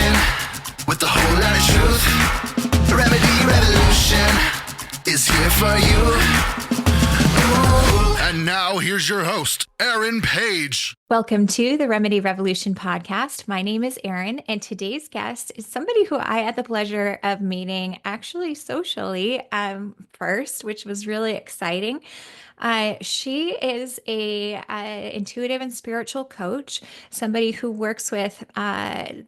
talking with a whole lot of truth. Remedy Revolution is here for you. Ooh. And now here's your host, Erin Page. Welcome to the Remedy Revolution podcast. My name is Erin, and today's guest is somebody who I had the pleasure of meeting actually socially first, which was really exciting. She is a intuitive and spiritual coach, somebody who works with some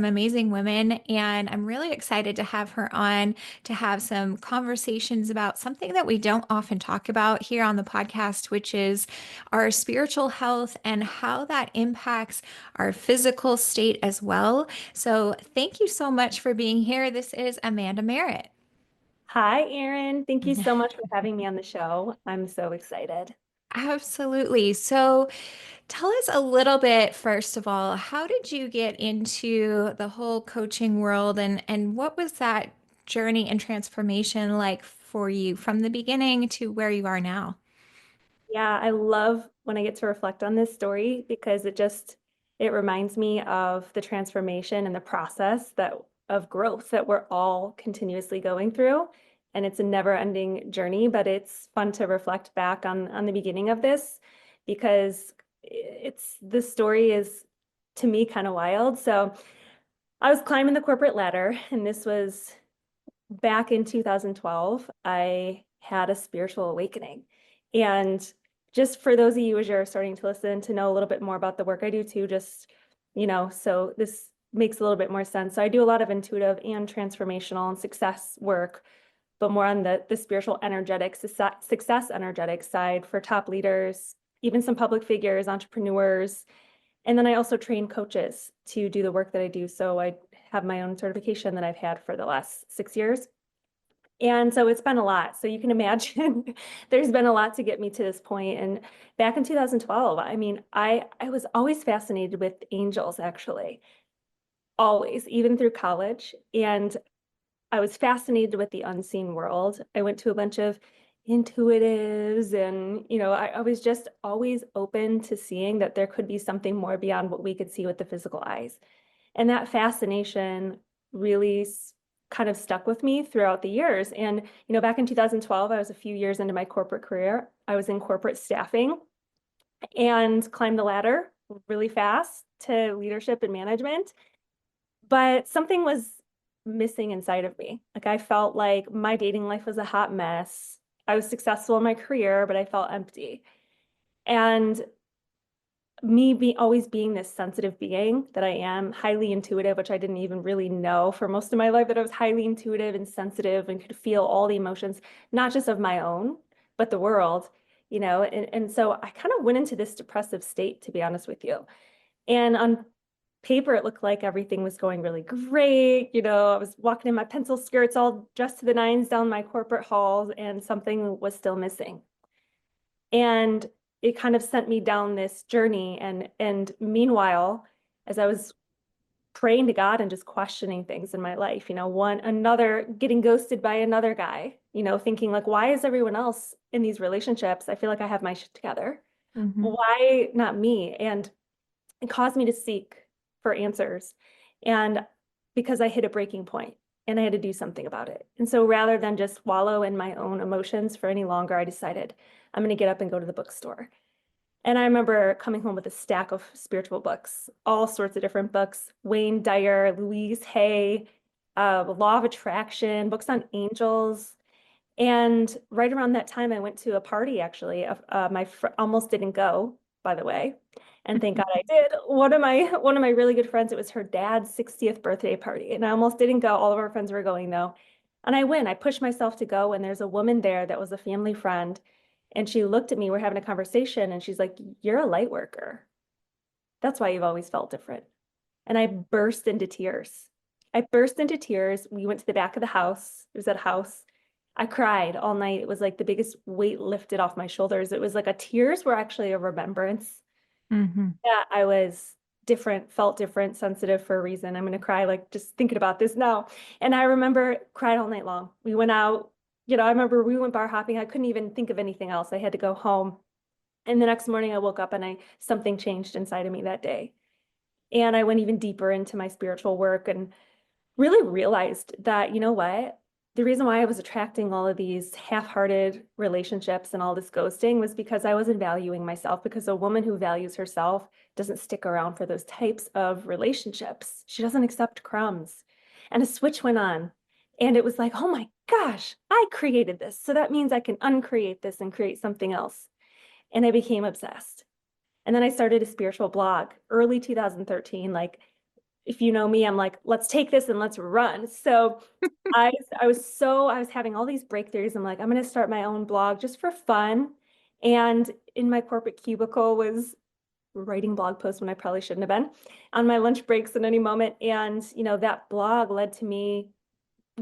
amazing women, and I'm really excited to have her on to have some conversations about something that we don't often talk about here on the podcast, which is our spiritual health and how that impacts our physical state as well. So thank you so much for being here. This is Amanda Marit. Hi, Erin. Thank you so much for having me on the show. I'm so excited. Absolutely. So tell us a little bit, first of all, how did you get into the whole coaching world, and what was that journey and transformation like for you from the beginning to where you are now? Yeah, I love when I get to reflect on this story because it reminds me of the transformation and the process of growth that we're all continuously going through. And it's a never-ending journey, but it's fun to reflect back on the beginning of this because this story is, to me, kind of wild. So I was climbing the corporate ladder, and this was back in 2012. I had a spiritual awakening. And just for those of you as you're starting to listen to know a little bit more about the work I do too, so this makes a little bit more sense. So I do a lot of intuitive and transformational and success work, but more on the spiritual energetic, success energetic side for top leaders, even some public figures, entrepreneurs. And then I also train coaches to do the work that I do. So I have my own certification that I've had for the last 6 years. And so it's been a lot. So you can imagine there's been a lot to get me to this point. And back in 2012, I mean, I was always fascinated with angels, actually, always, even through college. And I was fascinated with the unseen world. I went to a bunch of intuitives and, I was just always open to seeing that there could be something more beyond what we could see with the physical eyes. And that fascination really kind of stuck with me throughout the years. And, back in 2012, I was a few years into my corporate career. I was in corporate staffing and climbed the ladder really fast to leadership and management. But something was missing inside of me. Like I felt like my dating life was a hot mess. I was successful in my career, but I felt empty. And me always being this sensitive being that I am, highly intuitive, which I didn't even really know for most of my life that I was highly intuitive and sensitive and could feel all the emotions, not just of my own, but the world, and so I kind of went into this depressive state, to be honest with you. And on paper, it looked like everything was going really great. I was walking in my pencil skirts, all dressed to the nines down my corporate halls, and something was still missing. And it kind of sent me down this journey. And meanwhile, as I was praying to God and just questioning things in my life, getting ghosted by another guy, thinking like, why is everyone else in these relationships? I feel like I have my shit together. Mm-hmm. Why not me? And it caused me to seek for answers. And because I hit a breaking point and I had to do something about it. And so rather than just wallow in my own emotions for any longer, I decided I'm going to get up and go to the bookstore. And I remember coming home with a stack of spiritual books, all sorts of different books, Wayne Dyer, Louise Hay, Law of Attraction, books on angels. And right around that time, I went to a party, actually. Almost didn't go, by the way. And thank God I did. One of my really good friends, it was her dad's 60th birthday party. And I almost didn't go. All of our friends were going, though. And I pushed myself to go. And there's a woman there that was a family friend. And she looked at me, we're having a conversation, and she's like, "You're a light worker. That's why you've always felt different." And I burst into tears. We went to the back of the house. It was at a house. I cried all night. It was like the biggest weight lifted off my shoulders. It was like tears were actually a remembrance. Mm-hmm. That I was different, felt different, sensitive for a reason. I'm going to cry like just thinking about this now. And I remember cried all night long. We went out. I remember we went bar hopping. I couldn't even think of anything else. I had to go home. And the next morning I woke up and something changed inside of me that day. And I went even deeper into my spiritual work and really realized that, you know what? The reason why I was attracting all of these half-hearted relationships and all this ghosting was because I wasn't valuing myself, because a woman who values herself doesn't stick around for those types of relationships. She doesn't accept crumbs. And a switch went on. And it was like, oh my gosh, I created this. So that means I can uncreate this and create something else. And I became obsessed. And then I started a spiritual blog early 2013. Like, if you know me, I'm like, let's take this and let's run. So I was having all these breakthroughs. I'm like, I'm going to start my own blog just for fun. And in my corporate cubicle was writing blog posts when I probably shouldn't have been on my lunch breaks at any moment. And, that blog led to me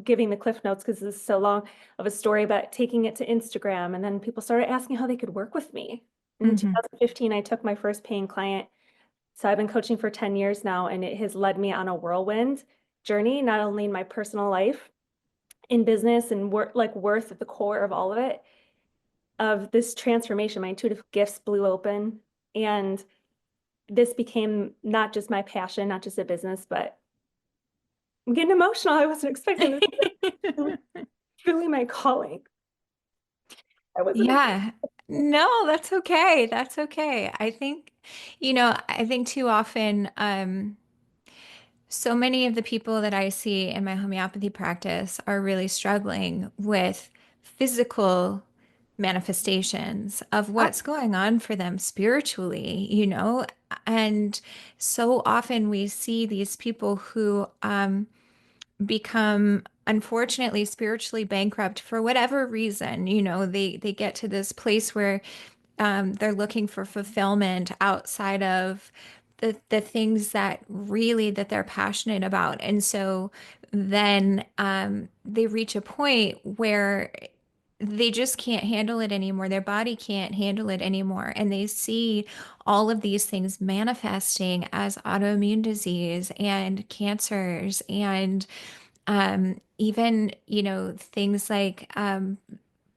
giving the cliff notes, because this is so long of a story, but taking it to Instagram. And then people started asking how they could work with me. In 2015, I took my first paying client. So I've been coaching for 10 years now, and it has led me on a whirlwind journey, not only in my personal life, in business, and worth at the core of all of it, of this transformation. My intuitive gifts blew open, and this became not just my passion, not just a business, but I'm getting emotional. I wasn't expecting this. Truly, truly my calling. I wasn't. Yeah. No, that's okay. That's okay. I think too often, so many of the people that I see in my homeopathy practice are really struggling with physical manifestations of what's going on for them spiritually, and so often we see these people who become unfortunately spiritually bankrupt for whatever reason. They get to this place where they're looking for fulfillment outside of the things that they're passionate about. And so then they reach a point where they just can't handle it anymore. Their body can't handle it anymore. And they see all of these things manifesting as autoimmune disease and cancers and even, things like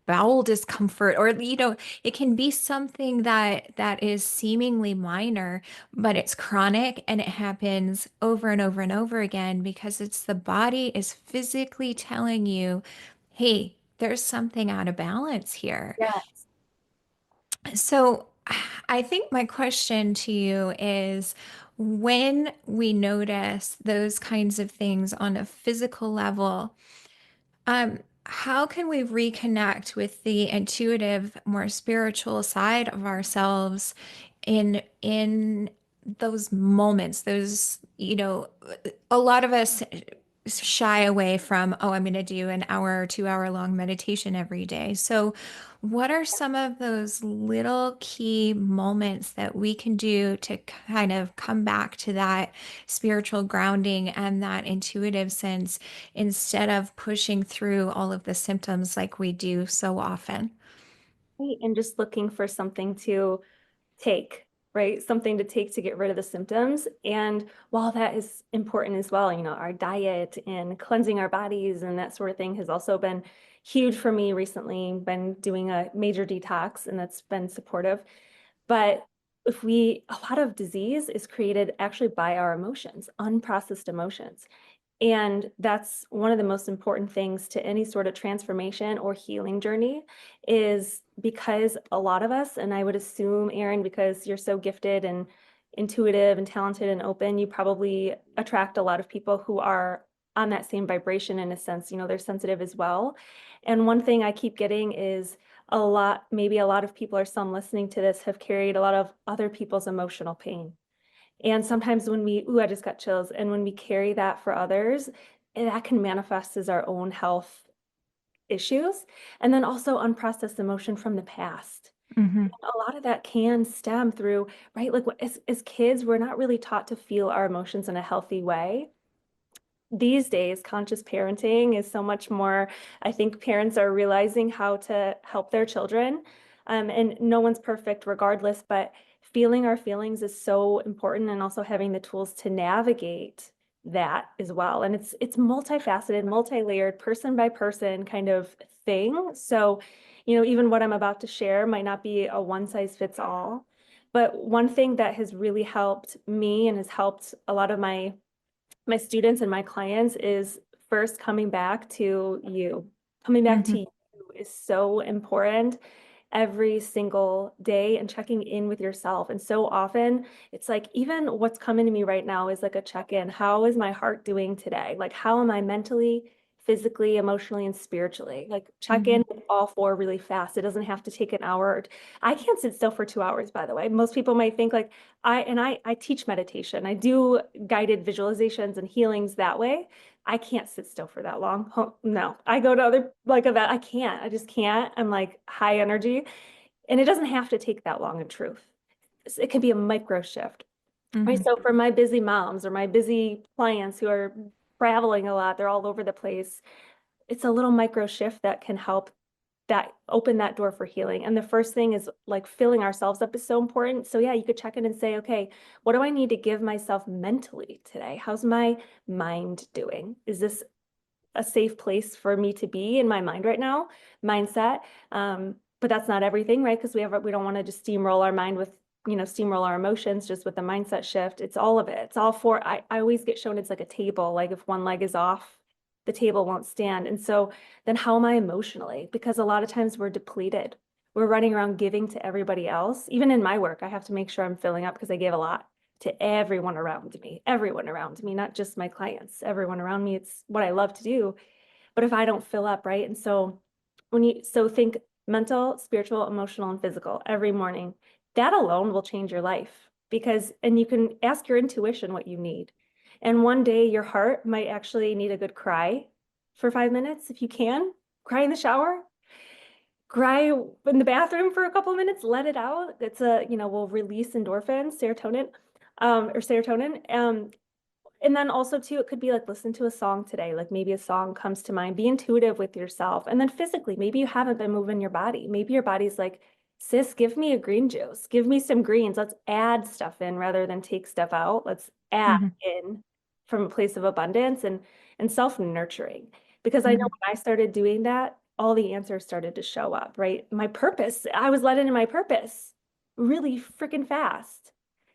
bowel discomfort, or it can be something that is seemingly minor, but it's chronic and it happens over and over and over again because it's the body is physically telling you, hey, there's something out of balance here. Yeah. So I think my question to you is, when we notice those kinds of things on a physical level, how can we reconnect with the intuitive, more spiritual side of ourselves in those moments? A lot of us shy away from, oh, I'm going to do an hour or 2 hour long meditation every day. So, what are some of those little key moments that we can do to kind of come back to that spiritual grounding and that intuitive sense instead of pushing through all of the symptoms like we do so often? Right. And just looking for something to take, right? Something to take to get rid of the symptoms. And while that is important as well, our diet and cleansing our bodies and that sort of thing has also been huge for me recently. Been doing a major detox, and that's been supportive. But a lot of disease is created actually by our emotions, unprocessed emotions. And that's one of the most important things to any sort of transformation or healing journey, is because a lot of us, and I would assume, Erin, because you're so gifted and intuitive and talented and open, you probably attract a lot of people who are on that same vibration in a sense. They're sensitive as well. And one thing I keep getting is maybe a lot of people, or some listening to this, have carried a lot of other people's emotional pain. And sometimes I just got chills. And when we carry that for others, that can manifest as our own health issues. And then also unprocessed emotion from the past. Hmm. A lot of that can stem through, right? Like as kids, we're not really taught to feel our emotions in a healthy way. These days, conscious parenting is so much more. I think parents are realizing how to help their children. And no one's perfect regardless, but feeling our feelings is so important, and also having the tools to navigate that as well. And it's multifaceted, multi-layered, person by person kind of thing. So, even what I'm about to share might not be a one size fits all, But one thing that has really helped me and has helped a lot of my students and my clients is first coming back to you. Coming back to Mhm. you is so important every single day, and checking in with yourself. And so often it's like, even what's coming to me right now is like a check-in. How is my heart doing today? Like, how am I mentally, physically, emotionally, and spiritually? Like, check in Mhm. with all four really fast. It doesn't have to take an hour. I can't sit still for 2 hours, by the way. Most people might think like I teach meditation. I do guided visualizations and healings that way. I can't sit still for that long. No, I go to other like event. I can't. I just can't. I'm like high energy, and it doesn't have to take that long in truth. It can be a micro shift, right? Mhm. So for my busy moms or my busy clients who are traveling a lot, they're all over the place. It's a little micro shift that can help that open that door for healing. And the first thing is like filling ourselves up is so important. So yeah, you could check in and say, okay, what do I need to give myself mentally today? How's my mind doing? Is this a safe place for me to be in my mind right now? Mindset. But that's not everything, right? Because we don't want to just steamroll our mind with, steamroll our emotions just with the mindset shift. It's all of it. It's all four. I always get shown it's like a table. Like if one leg is off, the table won't stand. And so then how am I emotionally? Because a lot of times we're depleted. We're running around giving to everybody else. Even in my work, I have to make sure I'm filling up because I give a lot to everyone around me, not just my clients, everyone around me. It's what I love to do. But if I don't fill up, right? And so so think mental, spiritual, emotional, and physical every morning. That alone will change your life and you can ask your intuition what you need. And one day your heart might actually need a good cry for 5 minutes. If you can, cry in the shower, cry in the bathroom for a couple of minutes, let it out. Will release endorphins, serotonin. And then also too, it could be like listen to a song today, like maybe a song comes to mind, be intuitive with yourself. And then physically, maybe you haven't been moving your body. Maybe your body's like, sis, give me a green juice, give me some greens. Let's add stuff in rather than take stuff out. Let's add Mhm. in from a place of abundance and self-nurturing. Because I know Mhm. when I started doing that, all the answers started to show up, right? My purpose, I was let into my purpose really freaking fast.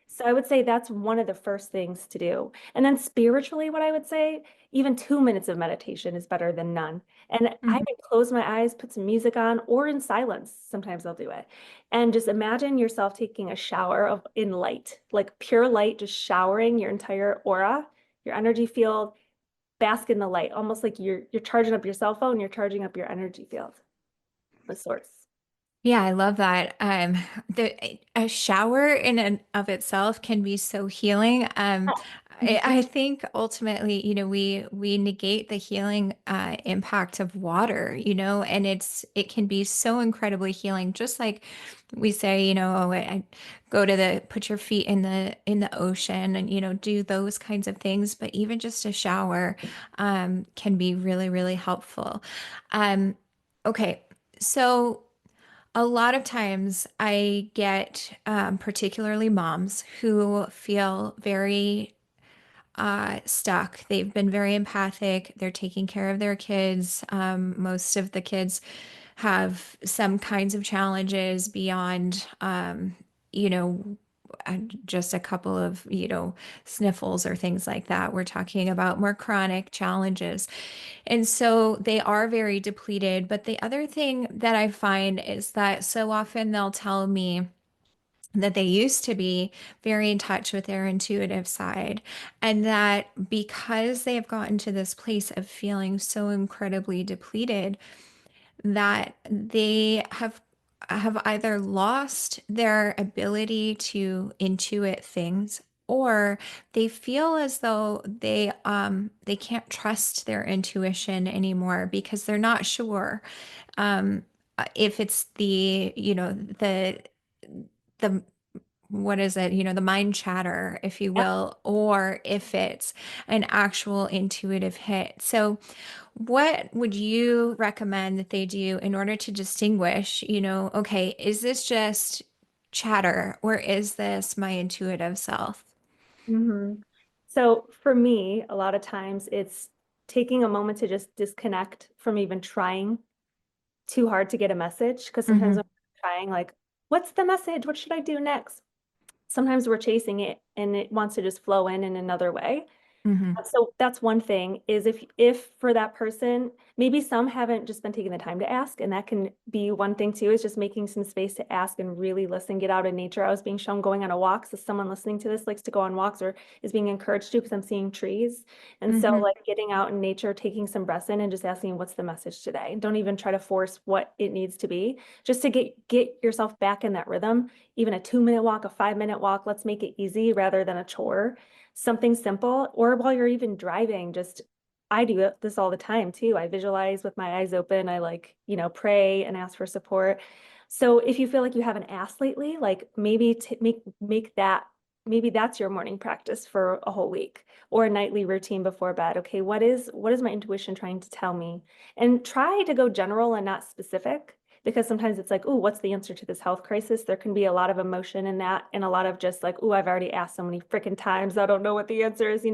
So I would say that's one of the first things to do. And then spiritually, what I would say, even 2 minutes of meditation is better than none. And I Mhm. can close my eyes, put some music on, or in silence. Sometimes I'll do it. And just imagine yourself taking a shower in light, like pure light, just showering your entire aura, your energy field, bask in the light, almost like you're charging up your cell phone, you're charging up your energy field of sorts. Yeah, I love that. A shower in and of itself can be so healing. I think ultimately, we negate the healing impact of water, and it can be so incredibly healing. Just like we say, oh, go to put your feet in the ocean, and do those kinds of things. But even just a shower can be really, really helpful. Um, okay, so. A lot of times I get, particularly moms who feel very stuck. They've been very empathic. They're taking care of their kids. Most of the kids have some kinds of challenges beyond, you know, just a couple of, sniffles or things like that. We're talking about more chronic challenges. And so they are very depleted. But the other thing that I find is that so often they'll tell me that they used to be very in touch with their intuitive side, and that because they have gotten to this place of feeling so incredibly depleted, that they have either lost their ability to intuit things, or they feel as though they can't trust their intuition anymore because they're not sure um if it's the what is it, the mind chatter, if you Yeah. will, or if it's an actual intuitive hit. So what would you recommend that they do in order to distinguish, okay, is this just chatter or is this my intuitive self? hmm So for me, a lot of times it's taking a moment to just disconnect from even trying too hard to get a message. Because sometimes Hmm. I'm trying, like, what's the message? What should I do next? sometimes we're chasing it and it wants to just flow in another way. Mm-hmm. So that's one thing is if for that person, maybe some haven't just been taking the time to ask, and that can be one thing too, is just making some space to ask and really listen, get out in nature. I was being shown going on a walk. So someone listening to this likes to go on walks or is being encouraged to because I'm seeing trees. And so Mm-hmm. like getting out in nature, taking some breaths in and just asking what's the message today. Don't even try to force what it needs to be, just to get yourself back in that rhythm. Even a 2-minute walk, a 5-minute walk, let's make it easy rather than a chore, something simple. Or while you're even driving, just I do this all the time too. I visualize with my eyes open. I like, pray and ask for support. So if you feel like you haven't asked lately, like maybe make that, maybe that's your morning practice for a whole week or a nightly routine before bed. Okay, what is my intuition trying to tell me? And try to go general and not specific, because sometimes it's like, oh, what's the answer to this health crisis? There can be a lot of emotion in that and a lot of just like, oh, I've already asked so many freaking times. I don't know what the answer is.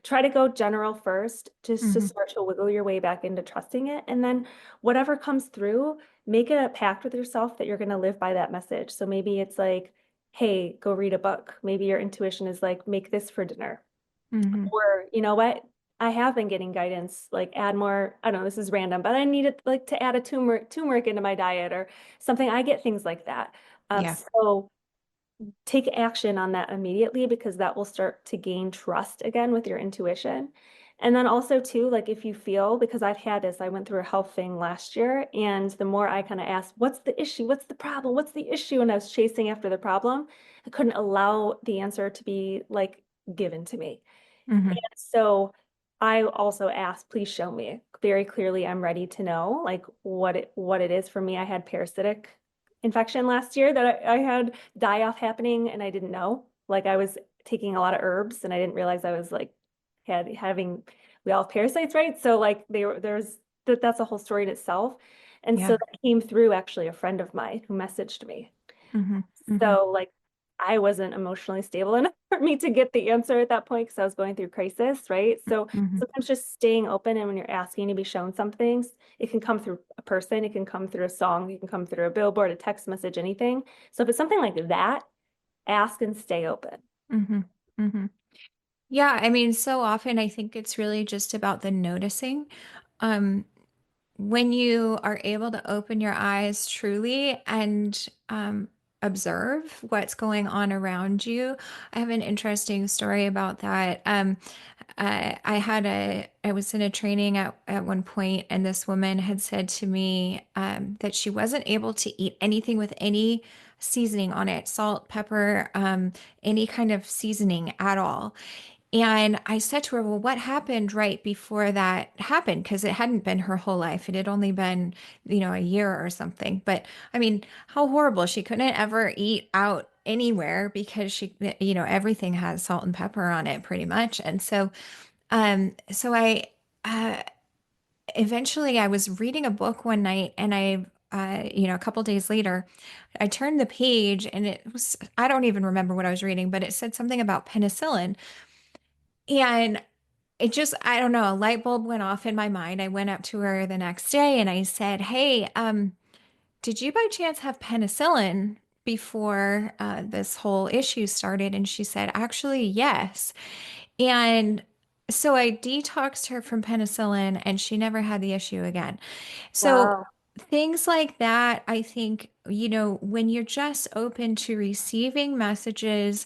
Try to go general first, just to Mm-hmm. start to wiggle your way back into trusting it. And then whatever comes through, make a pact with yourself that you're going to live by that message. So maybe it's like, hey, go read a book. Maybe your intuition is like, make this for dinner. Mm-hmm. Or you know what? I have been getting guidance, like add more, I don't know, this is random, but I needed like to add a turmeric into my diet or something. I get things like that. Yeah. So take action on that immediately, because that will start to gain trust again with your intuition. And then also too, like if you feel, because I've had this, I went through a health thing last year, and the more I kind of asked, what's the issue? What's the problem? What's the issue? And I was chasing after the problem. I couldn't allow the answer to be like given to me. Mm-hmm. And so I also asked, please show me very clearly. I'm ready to know like what it is for me. I had parasitic infection last year that I had die off happening, and I didn't know. Like I was taking a lot of herbs and I didn't realize I was like having we all have parasites, right? So like that's a whole story in itself. And so Yeah. that came through actually a friend of mine who messaged me. Mm-hmm. Mm-hmm. So like I wasn't emotionally stable enough for me to get the answer at that point because I was going through crisis, right? So Mm-hmm. sometimes just staying open, and when you're asking to be shown some things, it can come through a person, it can come through a song, it can come through a billboard, a text message, anything. So if it's something like that, ask and stay open. Mm-hmm. Mm-hmm. Yeah, I mean, so often I think it's really just about the noticing. Um, when you are able to open your eyes truly and observe what's going on around you. I have an interesting story about that. I was in a training at one point, and this woman had said to me that she wasn't able to eat anything with any seasoning on it, salt, pepper, any kind of seasoning at all. And I said to her, well, what happened right before that happened? Because it hadn't been her whole life. It had only been, a year or something. But I mean, how horrible. She couldn't ever eat out anywhere because everything has salt and pepper on it pretty much. And so I, uh, eventually I was reading a book one night, and a couple days later, I turned the page, and I don't even remember what I was reading, but it said something about penicillin. And I don't know, a light bulb went off in my mind. I went up to her the next day and I said, hey, did you by chance have penicillin before this whole issue started? And she said, actually, yes. And so I detoxed her from penicillin, and she never had the issue again. So Wow. things like that, I think, when you're just open to receiving messages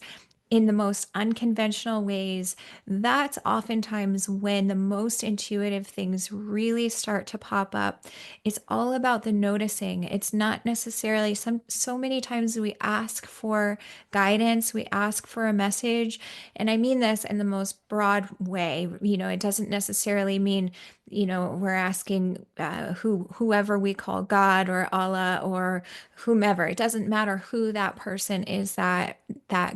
in the most unconventional ways, that's oftentimes when the most intuitive things really start to pop up. It's all about the noticing. It's not necessarily so many times we ask for guidance, we ask for a message, and I mean this in the most broad way. It doesn't necessarily mean we're asking whoever we call God or Allah or whomever. It doesn't matter who that person is, that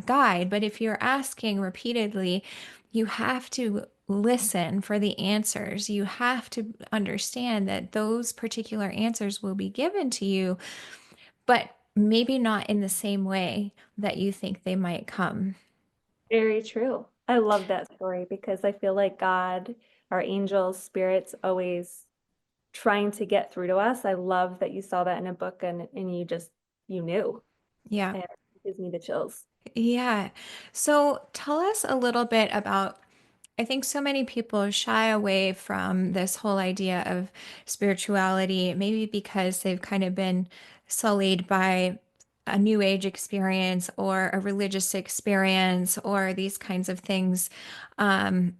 guide. But if you're asking repeatedly, you have to listen for the answers. You have to understand that those particular answers will be given to you, but maybe not in the same way that you think they might come. Very true. I love that story because I feel like God, our angels, spirits always trying to get through to us. I love that you saw that in a book, and you knew. Yeah. And it gives me the chills. Yeah. So tell us a little bit about, I think so many people shy away from this whole idea of spirituality, maybe because they've kind of been sullied by a new age experience or a religious experience or these kinds of things. Um,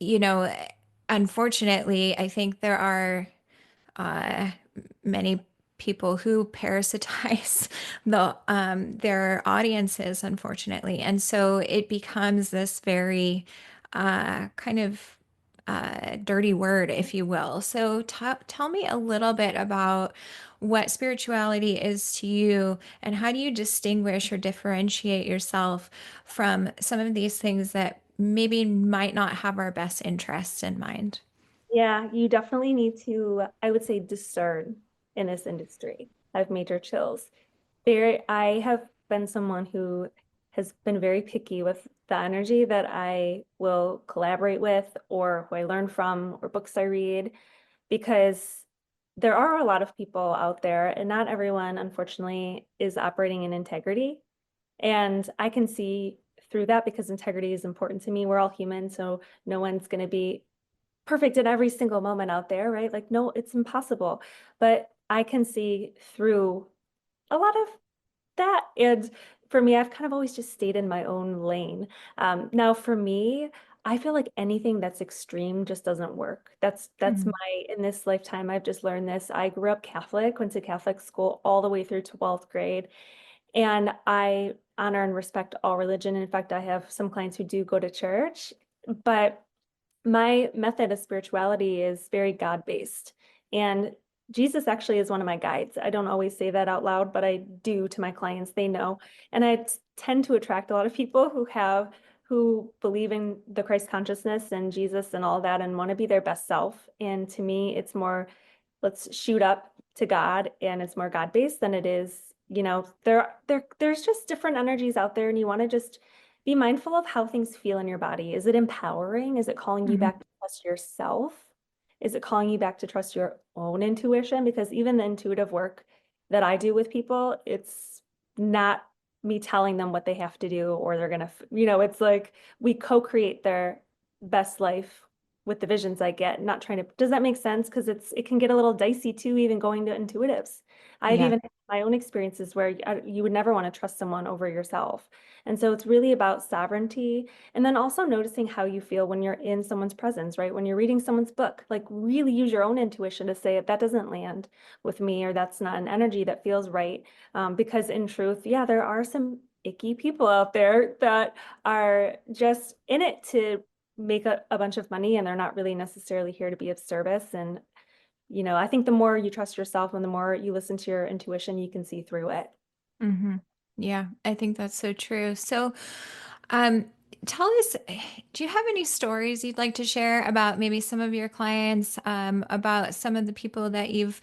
you know, Unfortunately, I think there are uh, many people who parasitize their audiences, unfortunately, and so it becomes this very kind of dirty word, if you will. So tell me a little bit about what spirituality is to you, and how do you distinguish or differentiate yourself from some of these things that maybe might not have our best interests in mind. Yeah, you definitely need to, I would say, discern in this industry. I have major chills. I have been someone who has been very picky with the energy that I will collaborate with or who I learn from or books I read, because there are a lot of people out there and not everyone, unfortunately, is operating in integrity. And I can see through that because integrity is important to me. We're all human, so no one's going to be perfect in every single moment out there, right? Like, no, it's impossible. But I can see through a lot of that. And for me, I've kind of always just stayed in my own lane. Now, for me, I feel like anything that's extreme just doesn't work. That's Mhm. my, in this lifetime, I've just learned this. I grew up Catholic, went to Catholic school all the way through 12th grade, and I honor and respect all religion. In fact, I have some clients who do go to church, but my method of spirituality is very God-based. And Jesus actually is one of my guides. I don't always say that out loud, but I do to my clients. They know. And I tend to attract a lot of people who believe in the Christ consciousness and Jesus and all that and want to be their best self. And to me, it's more, let's shoot up to God, and it's more God-based than it is, there's just different energies out there, and you want to just be mindful of how things feel in your body. Is it empowering? Is it calling you Mhm. back to trust yourself? Is it calling you back to trust your own intuition? Because even the intuitive work that I do with people, it's not me telling them what they have to do or they're gonna, it's like we co-create their best life with the visions I get, not trying to, does that make sense? Because it can get a little dicey too, even going to intuitives. I've Yeah. even had my own experiences where you would never want to trust someone over yourself. And so it's really about sovereignty. And then also noticing how you feel when you're in someone's presence, right? When you're reading someone's book, like really use your own intuition to say, that doesn't land with me, or that's not an energy that feels right. Because in truth, yeah, there are some icky people out there that are just in it to make a bunch of money, and they're not really necessarily here to be of service. And, I think the more you trust yourself and the more you listen to your intuition, you can see through it. Hmm. Yeah, I think that's so true. So, um, tell us, do you have any stories you'd like to share about maybe some of your clients, about some of the people that you've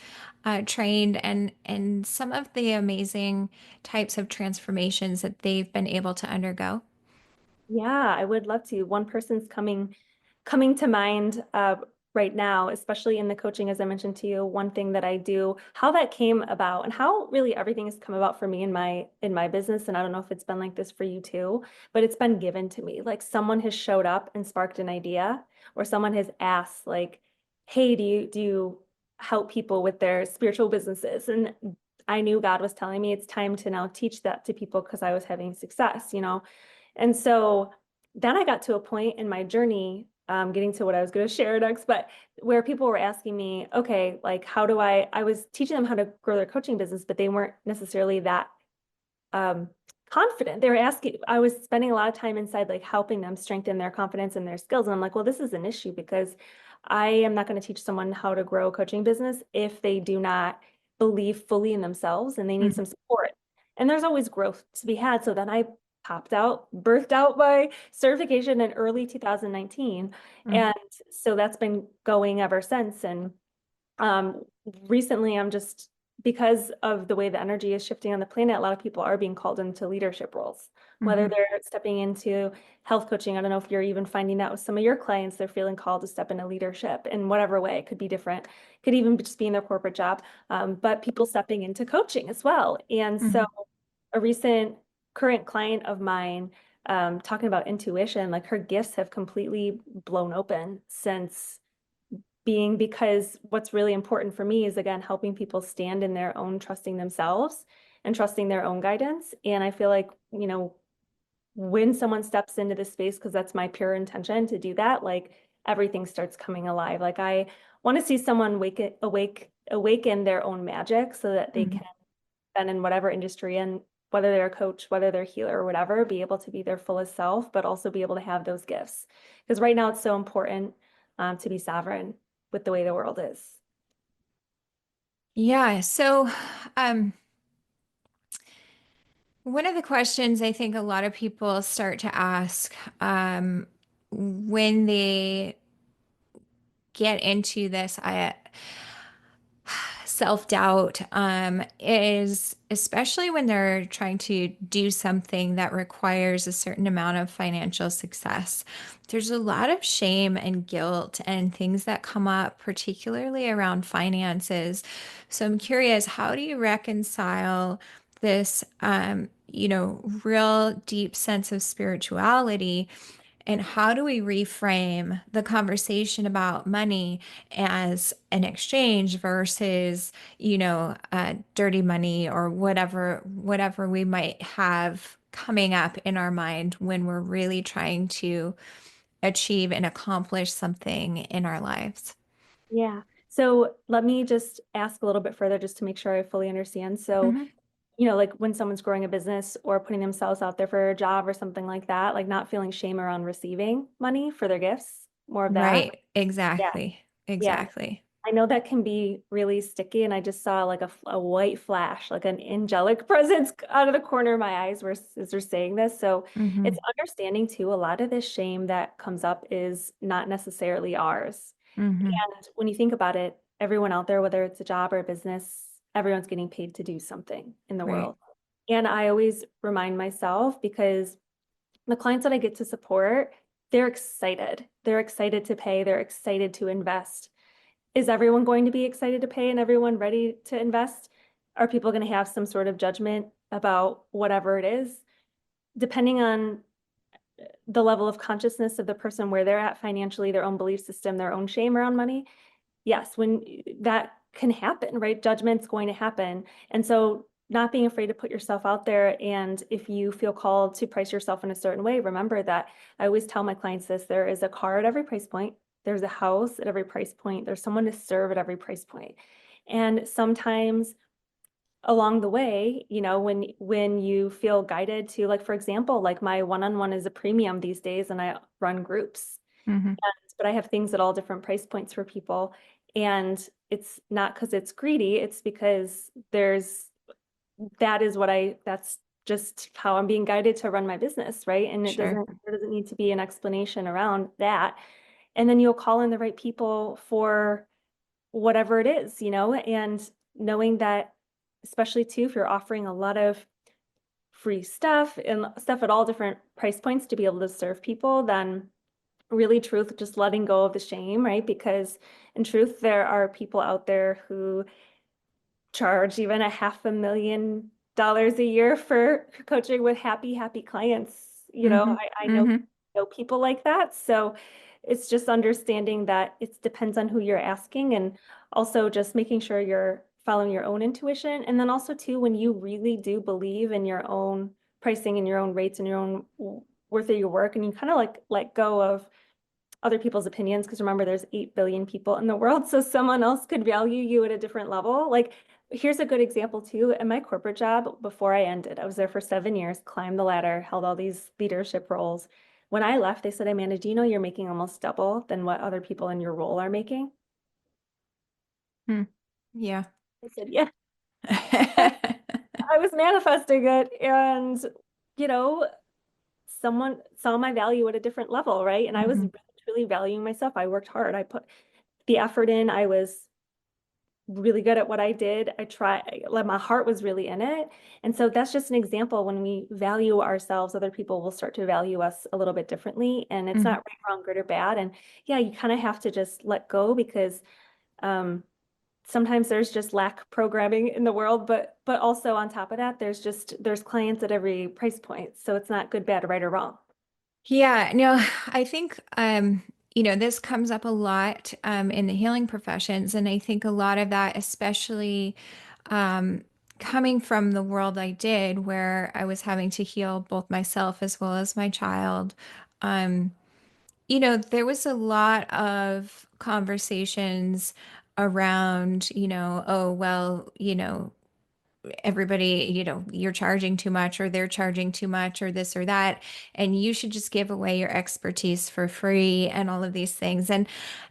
trained, and some of the amazing types of transformations that they've been able to undergo? Yeah, I would love to. One person's coming to mind right now, especially in the coaching, as I mentioned to you. One thing that I do, how that came about, and how really everything has come about for me in my business. And I don't know if it's been like this for you too, but it's been given to me. Like someone has showed up and sparked an idea, or someone has asked, like, "Hey, do you help people with their spiritual businesses?" And I knew God was telling me it's time to now teach that to people because I was having success. And so then I got to a point in my journey, getting to what I was going to share next, but where people were asking me, okay, like, I was teaching them how to grow their coaching business, but they weren't necessarily that um, confident. They were asking, I was spending a lot of time inside, like helping them strengthen their confidence and their skills. And I'm like, well, this is an issue because I am not going to teach someone how to grow a coaching business if they do not believe fully in themselves and they need some support. And there's always growth to be had. So then I birthed out my certification in early 2019. Mm-hmm. And so that's been going ever since. And um, recently, I'm just, because of the way the energy is shifting on the planet, a lot of people are being called into leadership roles, whether they're stepping into health coaching. I don't know if you're even finding that with some of your clients, they're feeling called to step into leadership in whatever way. It could be different, could even just be in their corporate job, but people stepping into coaching as well. And Mm-hmm. so a recent current client of mine, talking about intuition, like her gifts have completely blown open since because what's really important for me is, again, helping people stand in their own, trusting themselves and trusting their own guidance. And I feel like, when someone steps into this space, because that's my pure intention to do that, like everything starts coming alive. Like I want to see someone awaken their own magic so that they Mhm. can then in whatever industry, and whether they're a coach, whether they're a healer or whatever, be able to be their fullest self, but also be able to have those gifts. Because right now it's so important to be sovereign with the way the world is. Yeah. So, um, one of the questions I think a lot of people start to ask when they get into this self-doubt is especially when they're trying to do something that requires a certain amount of financial success. There's a lot of shame and guilt and things that come up, particularly around finances. So I'm curious, how do you reconcile this, real deep sense of spirituality, and how do we reframe the conversation about money as an exchange versus, dirty money or whatever we might have coming up in our mind when we're really trying to achieve and accomplish something in our lives? Yeah. So let me just ask a little bit further just to make sure I fully understand. So, Mhm. like when someone's growing a business or putting themselves out there for a job or something like that, like not feeling shame around receiving money for their gifts, more of that. Right. Yeah. Exactly. Yeah. Exactly. I know that can be really sticky. And I just saw like a white flash, like an angelic presence out of the corner of my eyes as they're saying this. So it's Hmm. understanding too, a lot of this shame that comes up is not necessarily ours. Hmm. And when you think about it, everyone out there, whether it's a job or a business, everyone's getting paid to do something in the Right. world. And I always remind myself, because the clients that I get to support, they're excited. They're excited to pay. They're excited to invest. Is everyone going to be excited to pay and everyone ready to invest? Are people going to have some sort of judgment about whatever it is? Depending on the level of consciousness of the person, where they're at financially, their own belief system, their own shame around money, yes, when that can happen, right? Judgment's going to happen. And so not being afraid to put yourself out there. And if you feel called to price yourself in a certain way, remember that I always tell my clients this: there is a car at every price point. There's a house at every price point. There's someone to serve at every price point. And sometimes along the way, when you feel guided to, like, for example, like my one-on-one is a premium these days and I run groups, Hmm. but I have things at all different price points for people. And it's not because it's greedy, it's because that's just how I'm being guided to run my business, right? And Sure. there doesn't need to be an explanation around that. And then you'll call in the right people for whatever it is, and knowing that, especially too, if you're offering a lot of free stuff and stuff at all different price points to be able to serve people, then really truth, just letting go of the shame, right? Because in truth, there are people out there who charge even a $500,000 a year for coaching with happy clients. Hmm. I Hmm. know people like that. So it's just understanding that it depends on who you're asking, and also just making sure you're following your own intuition. And then also too, when you really do believe in your own pricing and your own rates and your own worth of your work, and you kind of like let go of other people's opinions, because remember, there's 8 billion people in the world, so someone else could value you at a different level. Like, here's a good example too. In my corporate job, before I ended, I was there for 7 years, climbed the ladder, held all these leadership roles. When I left, they said, Amanda, do you know you're making almost double than what other people in your role are making? Hmm. Yeah. I said, yeah. I was manifesting it, and you know someone saw my value at a different level, right? And I was Hmm. really, truly valuing myself. I worked hard. I put the effort in. I was really good at what I did. Like, my heart was really in it. And so that's just an example. When we value ourselves, other people will start to value us a little bit differently. And it's not Hmm. right, wrong, good or bad. And yeah, you kind of have to just let go, because um, sometimes there's just lack programming in the world, but also on top of that, there's clients at every price point. So it's not good, bad, right, or wrong. Yeah, no, I think this comes up a lot in the healing professions, and I think a lot of that, especially um, coming from the world I did, where I was having to heal both myself as well as my child. Um, there was a lot of conversations around, oh, well, everybody, you're charging too much or they're charging too much or this or that. And you should just give away your expertise for free and all of these things. And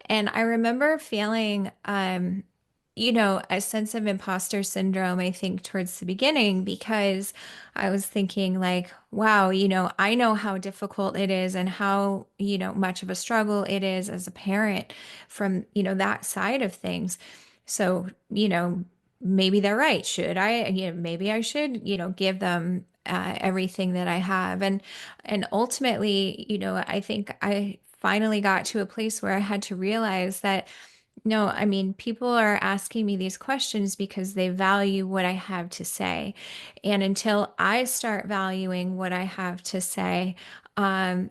I remember feeling a sense of imposter syndrome, I think, towards the beginning because I was thinking like, wow, I know how difficult it is and how, much of a struggle it is as a parent from, that side of things. So, maybe they're right. Should I, maybe I should, give them everything that I have. And ultimately, I think I finally got to a place where I had to realize that no, I mean, people are asking me these questions because they value what I have to say. And until I start valuing what I have to say, and,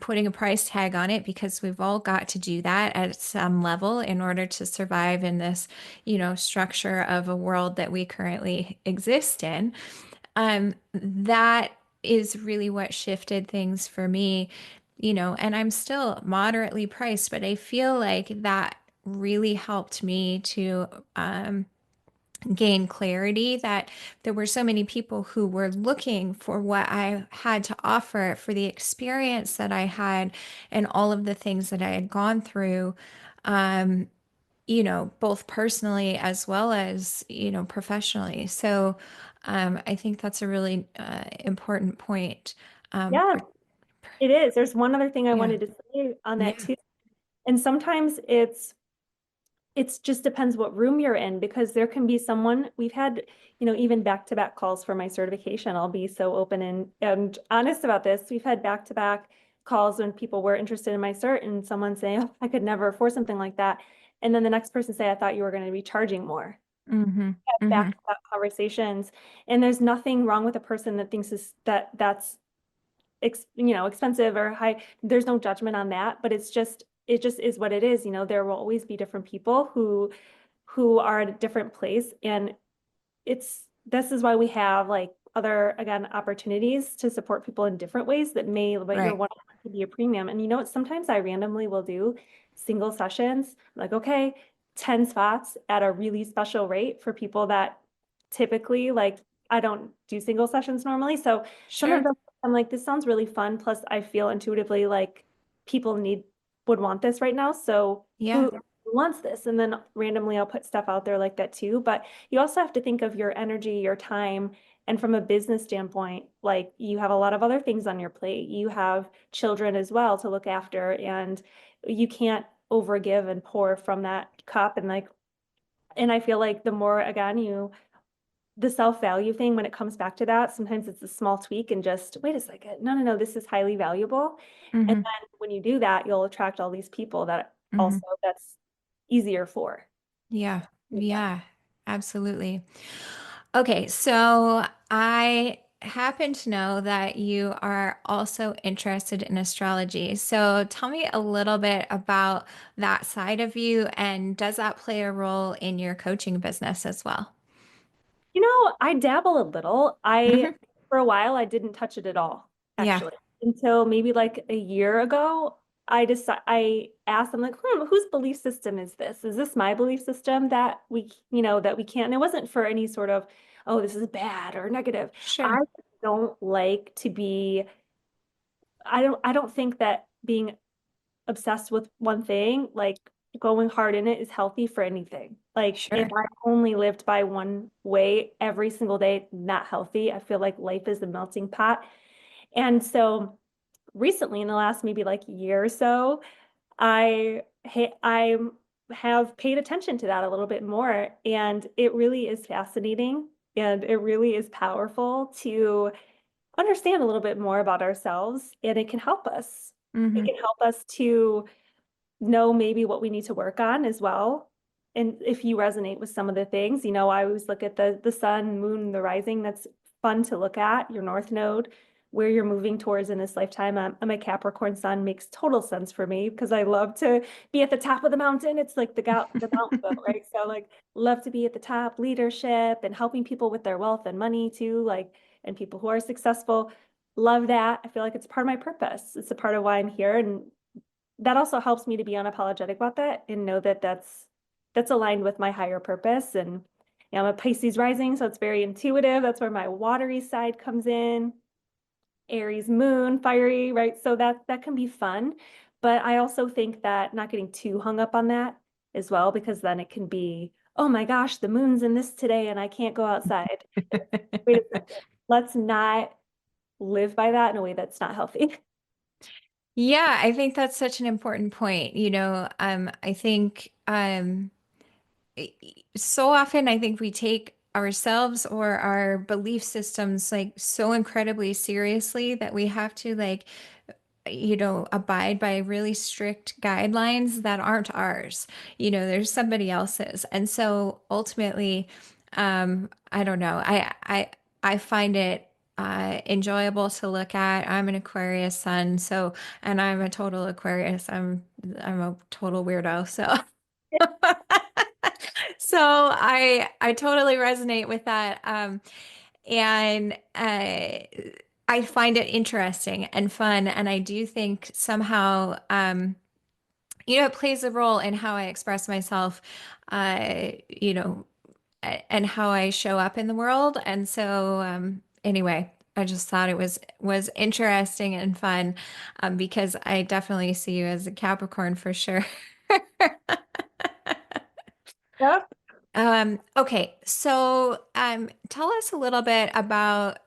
putting a price tag on it because we've all got to do that at some level in order to survive in this, structure of a world that we currently exist in. That is really what shifted things for me, and I'm still moderately priced, but I feel like that really helped me to gain clarity that there were so many people who were looking for what I had to offer, for the experience that I had, and all of the things that I had gone through. Um, both personally as well as, professionally. So I think that's a really important point. Yeah, For, it is. There's one other thing I yeah, wanted to say on that yeah, too. And sometimes it's just depends what room you're in because there can be someone we've had, even back-to-back calls for my certification. I'll be so open and honest about this. We've had back-to-back calls when people were interested in my cert and someone saying, oh, I could never afford something like that. And then the next person say, I thought you were going to be charging more. mm-hmm, mm-hmm, Back-to-back conversations. And there's nothing wrong with a person that thinks that's expensive or high. There's no judgment on that, but it just is what it is. There will always be different people who are at a different place. And this is why we have like other, again, opportunities to support people in different ways that may, but your right, one to be a premium. And what, sometimes I randomly will do single sessions, like, okay, 10 spots at a really special rate for people that typically like, I don't do single sessions normally. So some of sure, them, I'm like, this sounds really fun. Plus I feel intuitively like people would want this right now. So yeah, who wants this? And then randomly I'll put stuff out there like that too. But you also have to think of your energy, your time, and from a business standpoint, like you have a lot of other things on your plate. You have children as well to look after, and you can't overgive and pour from that cup. And I feel like the more, again, the self-value thing, when it comes back to that, sometimes it's a small tweak and just, wait a second, no, this is highly valuable. And mm-hmm, then when you do that, you'll attract all these people that mm-hmm, also that's easier for. yeah, yeah, absolutely. Okay, so I happen to know that you are also interested in astrology. So tell me a little bit about that side of you, and does that play a role in your coaching business as well? I dabble a little. Hmm. For a while, I didn't touch it at all, Yeah, actually, until maybe like a year ago. I asked them like, whose belief system is this? Is this my belief system that that we can't? And it wasn't for any sort of, oh, this is bad or negative. I sure, don't like to be, I don't think that being obsessed with one thing, like going hard in it is healthy for anything. Like if sure. I only lived by one way every single day, not healthy. I feel like life is a melting pot. And so recently in the last maybe like year or so, I have paid attention to that a little bit more. And it really is fascinating and it really is powerful to understand a little bit more about ourselves. And it can help us. It Hmm. can help us to know maybe what we need to work on as well. and if you resonate with some of the things, I always look at the sun, moon, the rising. That's fun to look at, your north node, where you're moving towards in this lifetime. I'm a Capricorn sun, makes total sense for me because I love to be at the top of the mountain. It's like the mountain goat, right? So like love to be at the top, leadership and helping people with their wealth and money too, like, and people who are successful. Love that. I feel like it's part of my purpose. It's a part of why I'm here. And that also helps me to be unapologetic about that and know that that's aligned with my higher purpose. And I'm a Pisces rising, so it's very intuitive. That's where my watery side comes in. Aries moon, fiery, right? So that can be fun. But I also think that not getting too hung up on that as well, because then it can be, oh my gosh, the moon's in this today and I can't go outside. Wait a second. Let's not live by that in a way that's not healthy. Yeah, I think that's such an important point. I think so often I think we take ourselves or our belief systems like so incredibly seriously that we have to like abide by really strict guidelines that aren't ours. There's somebody else's. And so ultimately, I don't know. I find it enjoyable to look at. I'm an Aquarius sun, so and I'm a total Aquarius. I'm a total weirdo. So so I totally resonate with that. And I find it interesting and fun. And I do think somehow, it plays a role in how I express myself, uh, you know, and how I show up in the world. And so, anyway, I just thought it was interesting and fun, because I definitely see you as a Capricorn for sure. Yep. Okay, so tell us a little bit about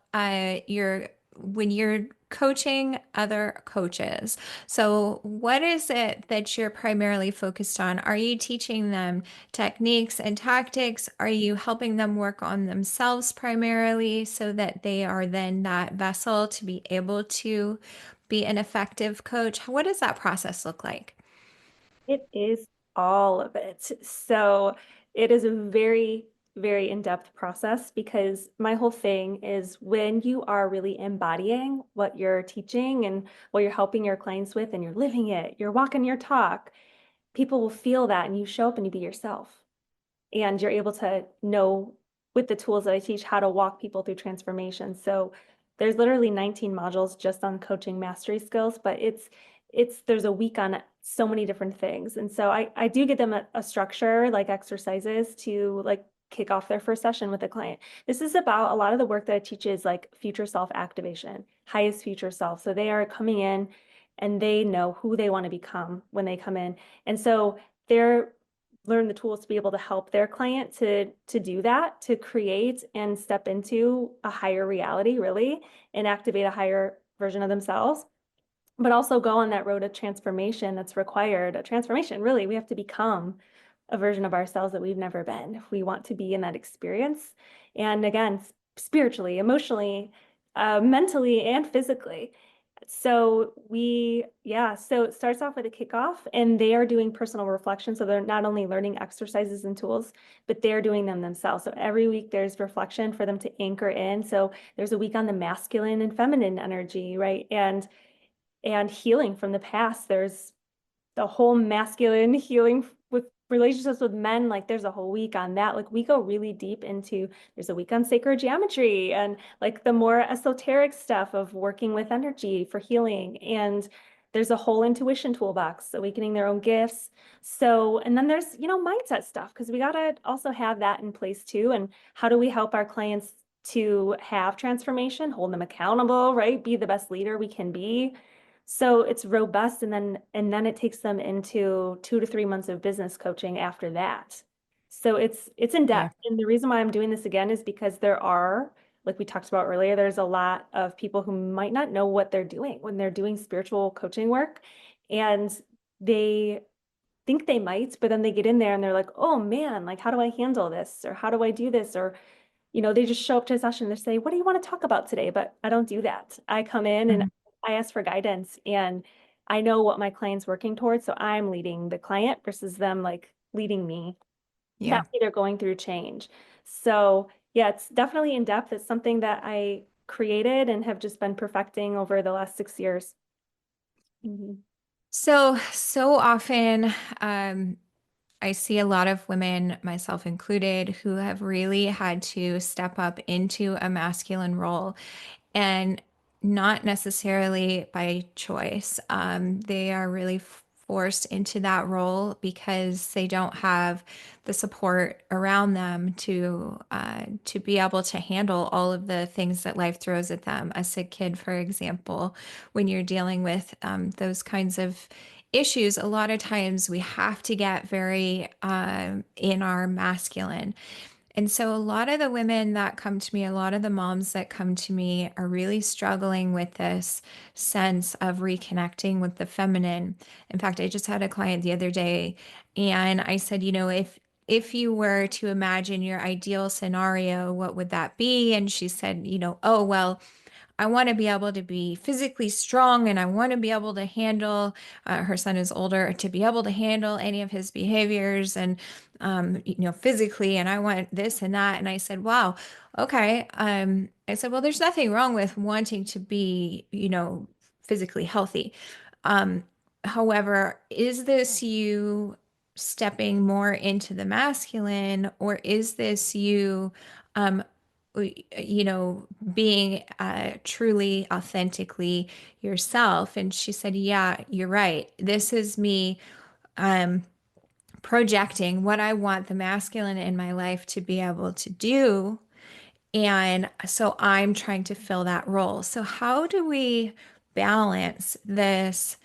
your when you're coaching other coaches. So, what is it that you're primarily focused on? Are you teaching them techniques and tactics? Are you helping them work on themselves primarily so that they are then that vessel to be able to be an effective coach? What does that process look like? It is all of it. So it is a very, very in-depth process because my whole thing is when you are really embodying what you're teaching and what you're helping your clients with and you're living it, you're walking your talk, people will feel that and you show up and you be yourself and you're able to know with the tools that I teach how to walk people through transformation. So there's literally 19 modules just on coaching mastery skills, but there's a week on so many different things. And so I do give them a structure like exercises to like kick off their first session with a client. This is about a lot of the work that I teach is like future self activation, highest future self. So they are coming in and they know who they want to become when they come in. And so they're learn the tools to be able to help their client to do that, to create and step into a higher reality, really, and activate a higher version of themselves, but also go on that road of transformation that's required. A transformation, really, we have to become a version of ourselves that we've never been if we want to be in that experience. And again, spiritually, emotionally, mentally, and physically. So so it starts off with a kickoff and they are doing personal reflection. So they're not only learning exercises and tools, but they're doing them themselves. So every week there's reflection for them to anchor in. So there's a week on the masculine and feminine energy, right? And healing from the past. There's the whole masculine healing with relationships with men. Like there's a whole week on that. Like we go really deep into, there's a week on sacred geometry and like the more esoteric stuff of working with energy for healing. And there's a whole intuition toolbox, awakening their own gifts. So, and then there's, mindset stuff, because we got to also have that in place too. And how do we help our clients to have transformation, hold them accountable, right? Be the best leader we can be. So it's robust, and then it takes them into 2 to 3 months of business coaching after that. So it's in Yeah. depth. And the reason why I'm doing this again is because there are, like we talked about earlier, there's a lot of people who might not know what they're doing when they're doing spiritual coaching work. And they think they might, but then they get in there and they're like, oh man, like how do I handle this? Or how do I do this? Or they just show up to a session and they say, what do you want to talk about today? But I don't do that. I come in and Mhm. I ask for guidance and I know what my client's working towards. So I'm leading the client versus them like leading me. Yeah. that way they're going through change. So yeah, it's definitely in depth. It's something that I created and have just been perfecting over the last 6 years. Mhm. So often, I see a lot of women, myself included, who have really had to step up into a masculine role and not necessarily by choice. They are really forced into that role because they don't have the support around them to be able to handle all of the things that life throws at them. A sick kid, for example, when you're dealing with those kinds of issues, a lot of times we have to get very in our masculine. And so, a lot of the women that come to me, a lot of the moms that come to me are really struggling with this sense of reconnecting with the feminine. In fact, I just had a client the other day and I said, if you were to imagine your ideal scenario, what would that be? And she said, oh, well, I want to be able to be physically strong and I want to be able to handle, her son is older, to be able to handle any of his behaviors and, physically, and I want this and that. And I said, wow, okay. I said, well, there's nothing wrong with wanting to be, physically healthy. Um, However, is this you stepping more into the masculine or is this you, um, being truly, authentically yourself? And she said, yeah, you're right. This is me um, projecting what I want the masculine in my life to be able to do. And so I'm trying to fill that role. So, how do we balance this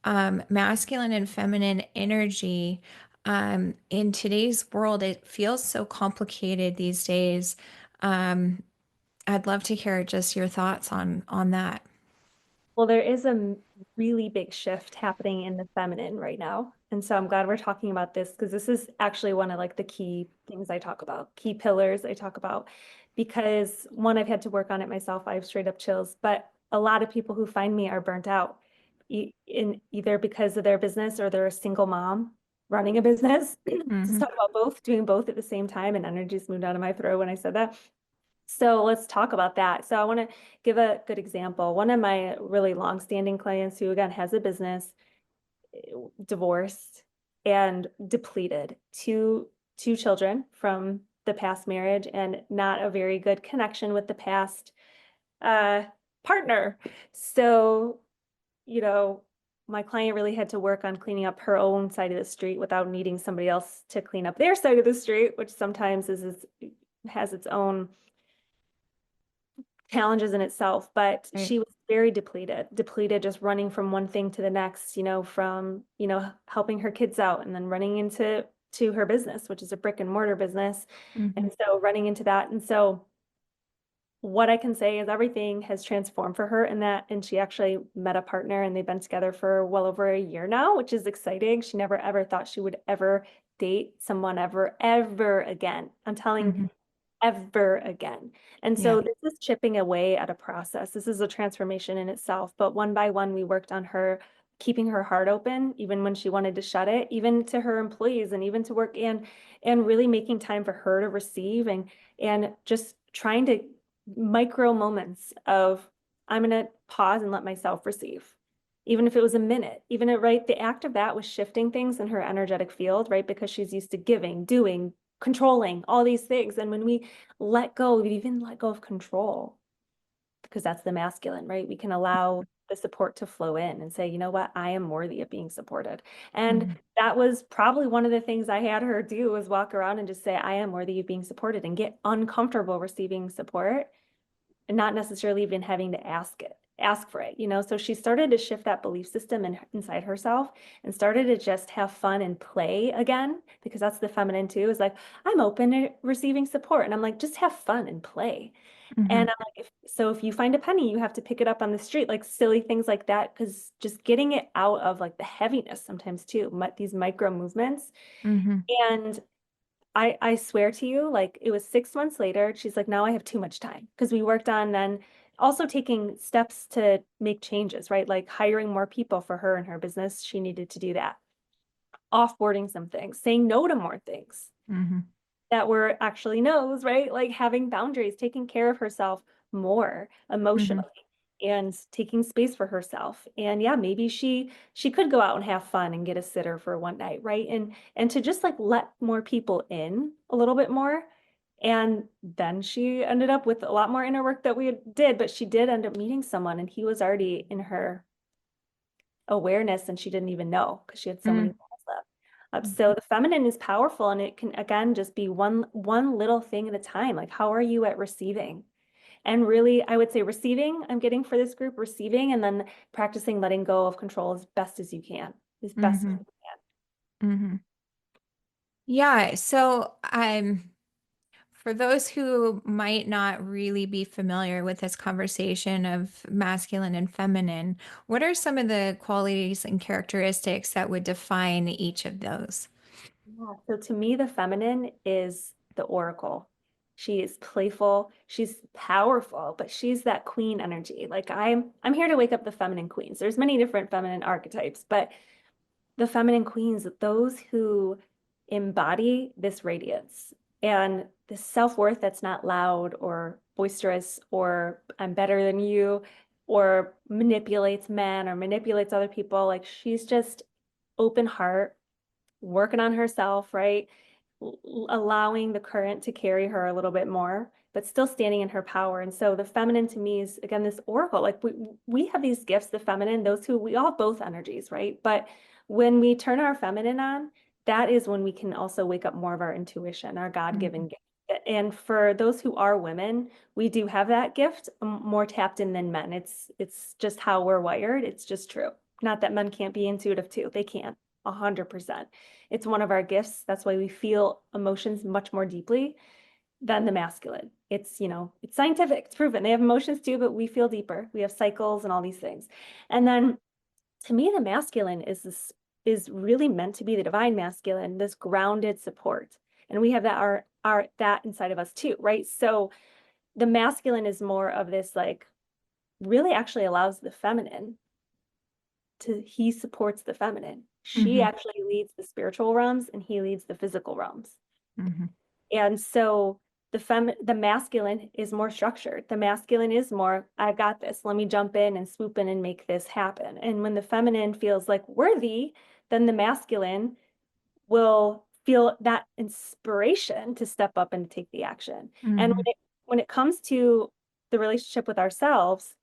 masculine and feminine energy? In today's world, it feels so complicated these days. Um, I'd love to hear just your thoughts on that. Well, there is a really big shift happening in the feminine right now. And so I'm glad we're talking about this because this is actually one of like the key things I talk about, key pillars I talk about. Because one, I've had to work on it myself. I have straight up chills, but a lot of people who find me are burnt out in either because of their business or they're a single mom running a business. Just Hmm. talk about both, doing both at the same time, and energy just moved out of my throat when I said that. So let's talk about that. So I want to give a good example. One of my really long-standing clients who again has a business, divorced and depleted, two children from the past marriage and not a very good connection with the past uh, partner. So, you know, my client really had to work on cleaning up her own side of the street without needing somebody else to clean up their side of the street, which sometimes has its own challenges in itself, but Right. she was very depleted, just running from one thing to the next, from, helping her kids out and then running into her business, which is a brick and mortar business. Hmm. And so running into that. And so what I can say is everything has transformed for her in that, and she actually met a partner and they've been together for well over a year now, which is exciting. She never ever thought she would ever date someone ever again. I'm telling Hmm. ever again. And Yeah. so this is chipping away at a process. This is a transformation in itself. But one by one, we worked on her keeping her heart open, even when she wanted to shut it, even to her employees and even to work and really making time for her to receive and just trying to micro moments of I'm gonna pause and let myself receive. Even if it was a minute, even right, the act of that was shifting things in her energetic field, right? Because she's used to giving, doing, controlling all these things. And when we let go, we even let go of control, because that's the masculine, right? We can allow the support to flow in and say, you know what, I am worthy of being supported. And Hmm. that was probably one of the things I had her do, was walk around and just say, I am worthy of being supported, and get uncomfortable receiving support and not necessarily even having to ask for it. So she started to shift that belief system inside herself and started to just have fun and play again, because that's the feminine too, is like, I'm open to receiving support. And I'm like, just have fun and play. Hmm. And I'm like, if you find a penny, you have to pick it up on the street, like silly things like that, because just getting it out of like the heaviness sometimes too, these micro movements. Hmm. And I swear to you, like it was 6 months later, she's like, now I have too much time, because we worked on then also taking steps to make changes, right? Like hiring more people for her and her business. She needed to do that. offboarding some things, saying no to more things Mhm. that were actually no's, right? Like having boundaries, taking care of herself more Mhm. emotionally and taking space for herself. And yeah, maybe she could go out and have fun and get a sitter for one night, right? And to just like let more people in a little bit more. And then she ended up with a lot more inner work that we did, but she did end up meeting someone and he was already in her awareness and she didn't even know because she had so many Mhm. walls up. So the feminine is powerful and it can again just be one little thing at a time. Like how are you at receiving? And really, I would say receiving, I'm getting for this group, receiving and then practicing letting go of control as best as you can, as best as Mhm. you can. Mhm. Yeah, so for those who might not really be familiar with this conversation of masculine and feminine, what are some of the qualities and characteristics that would define each of those? Yeah. So to me, the feminine is the oracle. She is playful, she's powerful, but she's that queen energy. Like I'm here to wake up the feminine queens. There's many different feminine archetypes, but the feminine queens, those who embody this radiance and this self-worth that's not loud or boisterous or I'm better than you or manipulates men or manipulates other people. Like she's just open heart, working on herself, right? Allowing the current to carry her a little bit more, but still standing in her power. And so the feminine to me is again this oracle. Like we have these gifts, the feminine, those who we all have both energies, right? But when we turn our feminine on, that is when we can also wake up more of our intuition, our God-given Mhm. gift. And for those who are women, we do have that gift more tapped in than men. It's just how we're wired. It's just true. Not that men can't be intuitive too. They can, 100%. It's one of our gifts. That's why we feel emotions much more deeply than the masculine. It's, it's scientific, it's proven. They have emotions too, but we feel deeper. We have cycles and all these things. And then to me, the masculine is really meant to be the divine masculine, this grounded support. And we have that our that inside of us too, right? So the masculine is more of this like really actually allows the feminine he supports the feminine. She Mhm. actually leads the spiritual realms and he leads the physical realms. Mhm. And so the masculine is more structured. The masculine is more, I got this. Let me jump in and swoop in and make this happen. And when the feminine feels like worthy, then the masculine will feel that inspiration to step up and take the action. And Mhm. when it comes to the relationship with ourselves,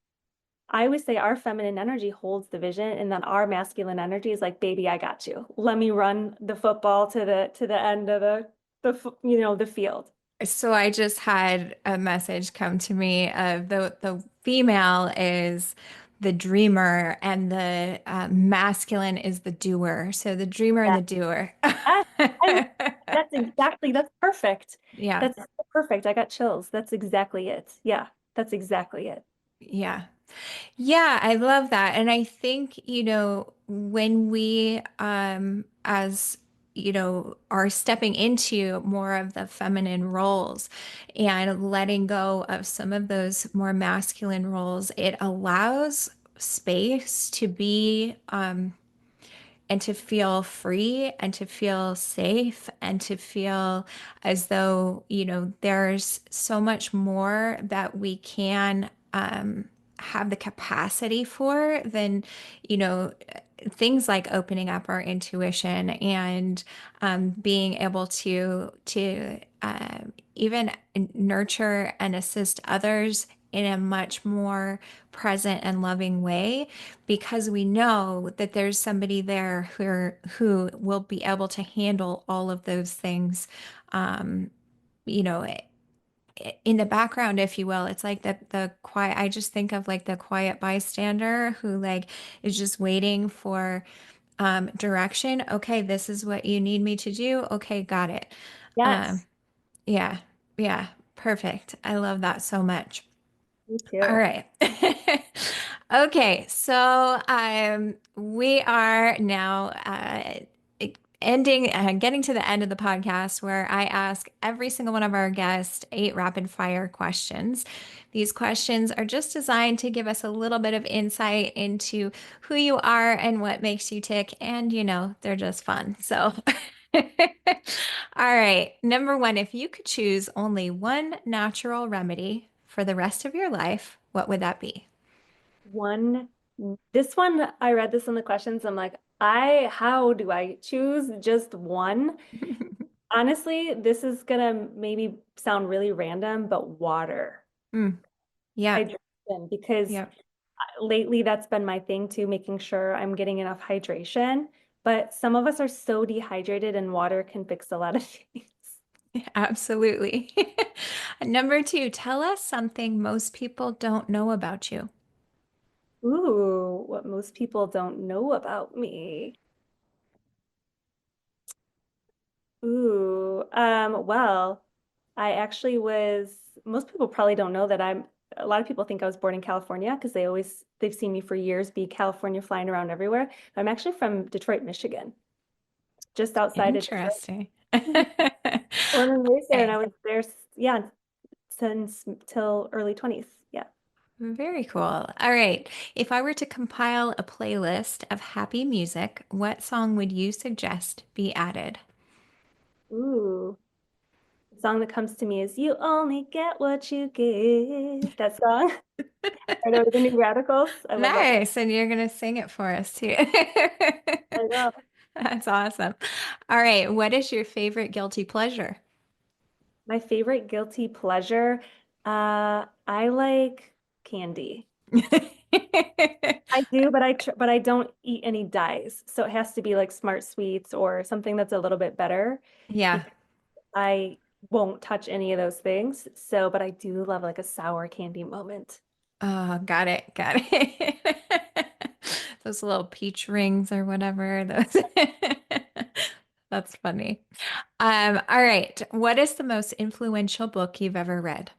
I always say our feminine energy holds the vision, and then our masculine energy is like, baby, I got you. Let me run the football to the end of the field. So I just had a message come to me of the female is the dreamer and the masculine is the doer. So the dreamer and Yeah. the doer. Yes, that's perfect. Yeah. That's perfect. I got chills. That's exactly it. Yeah, that's exactly it. Yeah. Yeah, I love that. And I think, when we as are stepping into more of the feminine roles and letting go of some of those more masculine roles, it allows space to be and to feel free and to feel safe and to feel as though, there's so much more that we can have the capacity for than, you know, things like opening up our intuition and being able to even nurture and assist others in a much more present and loving way because we know that there's somebody there who will be able to handle all of those things you know in the background, if you will. It's like the quiet, I just think of like the quiet bystander who like is just waiting for direction. Okay, this is what you need me to do. Okay, got it. um Yes, yeah, yeah, perfect. I love that so much. me All too. right. Okay, so we are now getting to the end of the podcast where I ask every single one of our guests 8 rapid fire questions. These questions are just designed to give us a little bit of insight into who you are and what makes you tick. And, they're just fun. So, all right. Number 1, if you could choose only one natural remedy for the rest of your life, what would that be? This one, I read this in the questions. I'm like, how do I choose just one? Honestly, this is gonna maybe sound really random, but water, Mm, yeah. hydration, because Yeah. lately that's been my thing too, making sure I'm getting enough hydration. But some of us are so dehydrated, and water can fix a lot of things. Absolutely. Number 2, tell us something most people don't know about you. Ooh, what most people don't know about me. Well, I actually most people probably don't know that a lot of people think I was born in California because they've seen me for years be California flying around everywhere. I'm actually from Detroit, Michigan, just outside of Detroit. Interesting. Born and raised there, and I Okay. was there, yeah, since till early 20s. Yeah. Very cool. All right. If I were to compile a playlist of happy music, what song would you suggest be added? Ooh, the song that comes to me is "You Only Get What You Give." That song. I know the New Radicals. I love that song. Nice. And you're going to sing it for us too. I know. That's awesome. All right. What is your favorite guilty pleasure? My favorite guilty pleasure, I like candy. I do, but I don't eat any dyes. So it has to be like Smart Sweets or something that's a little bit better Yeah. because I won't touch any of those things. So, but I do love like a sour candy moment. Oh, got it. Got it. Those little peach rings or whatever. Those. That's funny. All right. What is the most influential book you've ever read?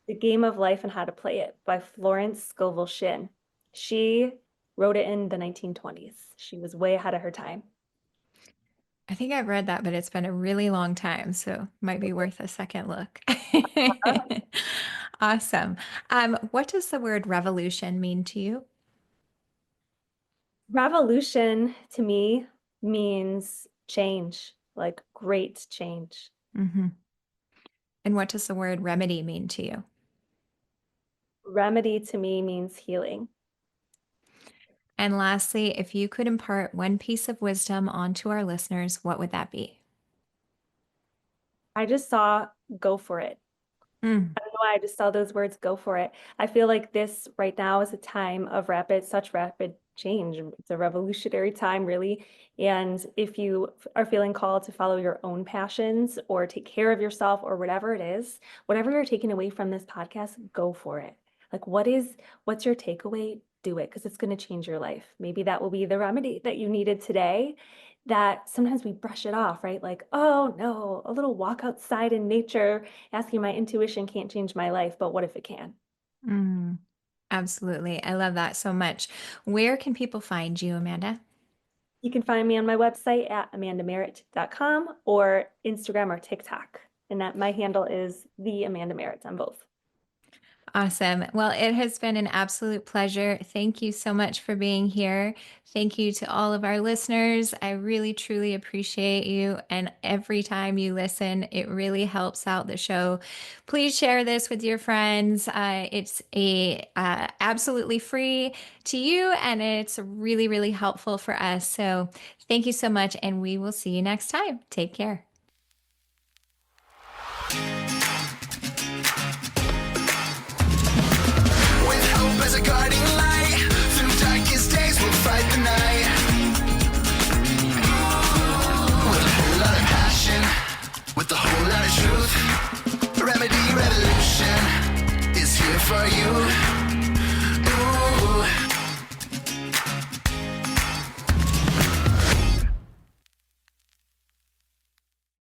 The Game of Life and How to Play It by Florence Scovel Shinn. She wrote it in the 1920s. She was way ahead of her time. I think I've read that, but it's been a really long time, so might be worth a second look. Awesome. What does the word revolution mean to you? Revolution to me means change, like great change. Hmm. And what does the word remedy mean to you? Remedy to me means healing. And lastly, if you could impart one piece of wisdom onto our listeners, what would that be? I just saw go for it. Mm, I don't know why I just saw those words, go for it. I feel like this right now is a time of such rapid change. It's a revolutionary time, really. And if you are feeling called to follow your own passions or take care of yourself or whatever it is, whatever you're taking away from this podcast, go for it. Like, what's your takeaway? Do it because it's going to change your life. Maybe that will be the remedy that you needed today. That sometimes we brush it off, right? Like, oh no, a little walk outside in nature, asking my intuition can't change my life, but what if it can? mm, absolutely. I love that so much. Where can people find you, Amanda? You can find me on my website at amandamarit.com or Instagram or TikTok. And that my handle is the Amanda Marit on both. Awesome. Well, it has been an absolute pleasure. Thank you so much for being here. Thank you to all of our listeners. I really, truly appreciate you. And every time you listen, it really helps out the show. Please share this with your friends. It's absolutely free to you, and it's really, really helpful for us. So thank you so much, and we will see you next time. Take care. With hope as a guiding light, through darkest days we'll fight the night. With a whole lot of passion, with a whole lot of truth. Remedy Revolution is here for you.